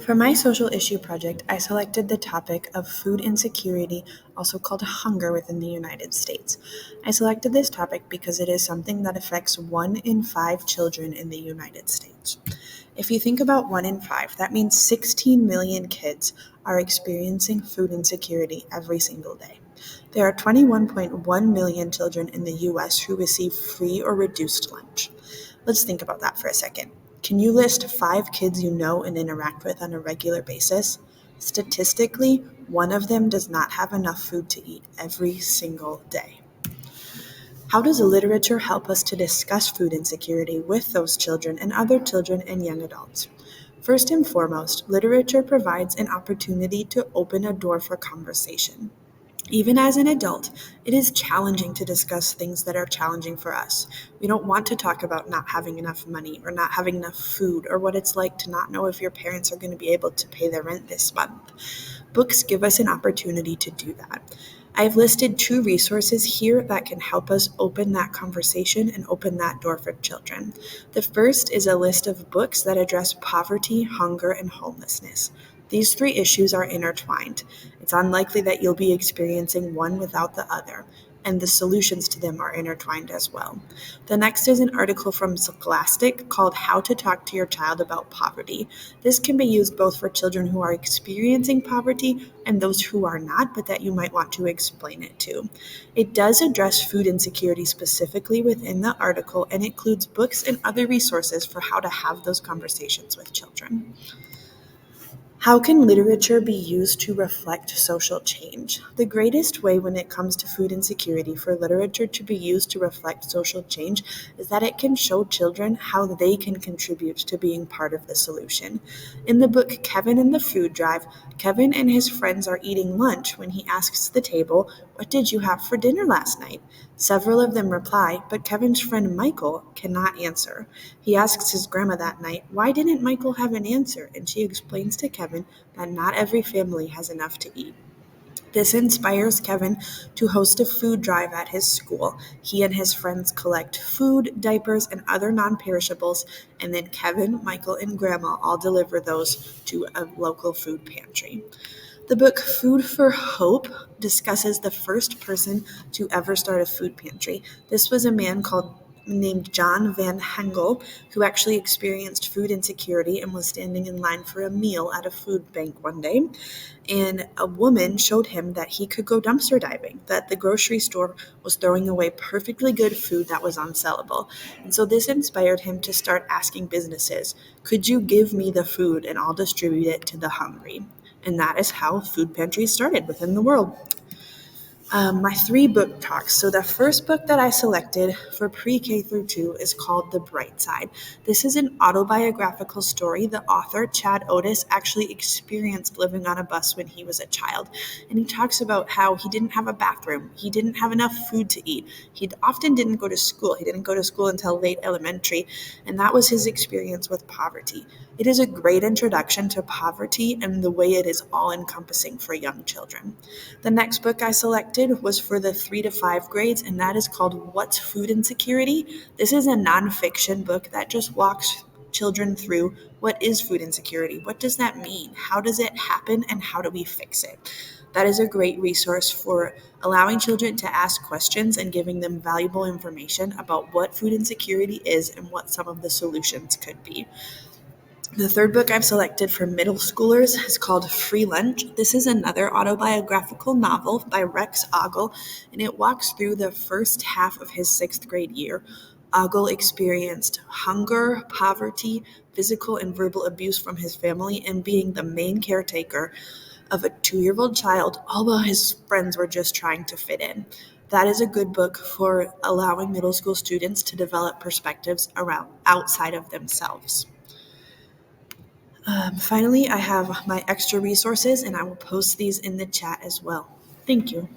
For my social issue project, I selected the topic of food insecurity, also called hunger within the United States. I selected this topic because it is something that affects 1 in 5 children in the United States. If you think about 1 in 5, that means 16 million kids are experiencing food insecurity every single day. There are 21.1 million children in the US who receive free or reduced lunch. Let's think about that for a second. Can you list 5 kids you know and interact with on a regular basis? Statistically, one of them does not have enough food to eat every single day. How does literature help us to discuss food insecurity with those children and other children and young adults? First and foremost, literature provides an opportunity to open a door for conversation. Even as an adult, it is challenging to discuss things that are challenging for us. We don't want to talk about not having enough money or not having enough food or what it's like to not know if your parents are going to be able to pay their rent this month. Books give us an opportunity to do that. I've listed 2 resources here that can help us open that conversation and open that door for children. The first is a list of books that address poverty, hunger, and homelessness. These 3 issues are intertwined. It's unlikely that you'll be experiencing one without the other, and the solutions to them are intertwined as well. The next is an article from Scholastic called How to Talk to Your Child About Poverty. This can be used both for children who are experiencing poverty and those who are not, but that you might want to explain it to. It does address food insecurity specifically within the article and includes books and other resources for how to have those conversations with children. How can literature be used to reflect social change? The greatest way when it comes to food insecurity for literature to be used to reflect social change is that it can show children how they can contribute to being part of the solution. In the book Kevin and the Food Drive, Kevin and his friends are eating lunch when he asks the table, "What did you have for dinner last night?" Several of them reply, but Kevin's friend Michael cannot answer. He asks his grandma that night, "Why didn't Michael have an answer?" And she explains to Kevin that not every family has enough to eat. This inspires Kevin to host a food drive at his school. He and his friends collect food, diapers, and other non-perishables, and then Kevin, Michael, and Grandma all deliver those to a local food pantry. The book Food for Hope discusses the first person to ever start a food pantry. This was a man named John Van Hengel, who actually experienced food insecurity and was standing in line for a meal at a food bank one day. And a woman showed him that he could go dumpster diving, that the grocery store was throwing away perfectly good food that was unsellable. And so this inspired him to start asking businesses, "Could you give me the food and I'll distribute it to the hungry?" And that is how food pantries started within the world. My 3 book talks. So the first book that I selected for pre-K through 2 is called The Bright Side. This is an autobiographical story. The author, Chad Otis, actually experienced living on a bus when he was a child. And he talks about how he didn't have a bathroom. He didn't have enough food to eat. He often didn't go to school. He didn't go to school until late elementary. And that was his experience with poverty. It is a great introduction to poverty and the way it is all-encompassing for young children. The next book I selected was for the 3 to 5 grades, and that is called What's Food Insecurity? This is a nonfiction book that just walks children through what is food insecurity, what does that mean, how does it happen, and how do we fix it. That is a great resource for allowing children to ask questions and giving them valuable information about what food insecurity is and what some of the solutions could be. The third book I've selected for middle schoolers is called Free Lunch. This is another autobiographical novel by Rex Ogle, and it walks through the first half of his 6th-grade year. Ogle experienced hunger, poverty, physical and verbal abuse from his family, and being the main caretaker of a 2-year-old child, all while his friends were just trying to fit in. That is a good book for allowing middle school students to develop perspectives around outside of themselves. Finally, I have my extra resources, and I will post these in the chat as well. Thank you.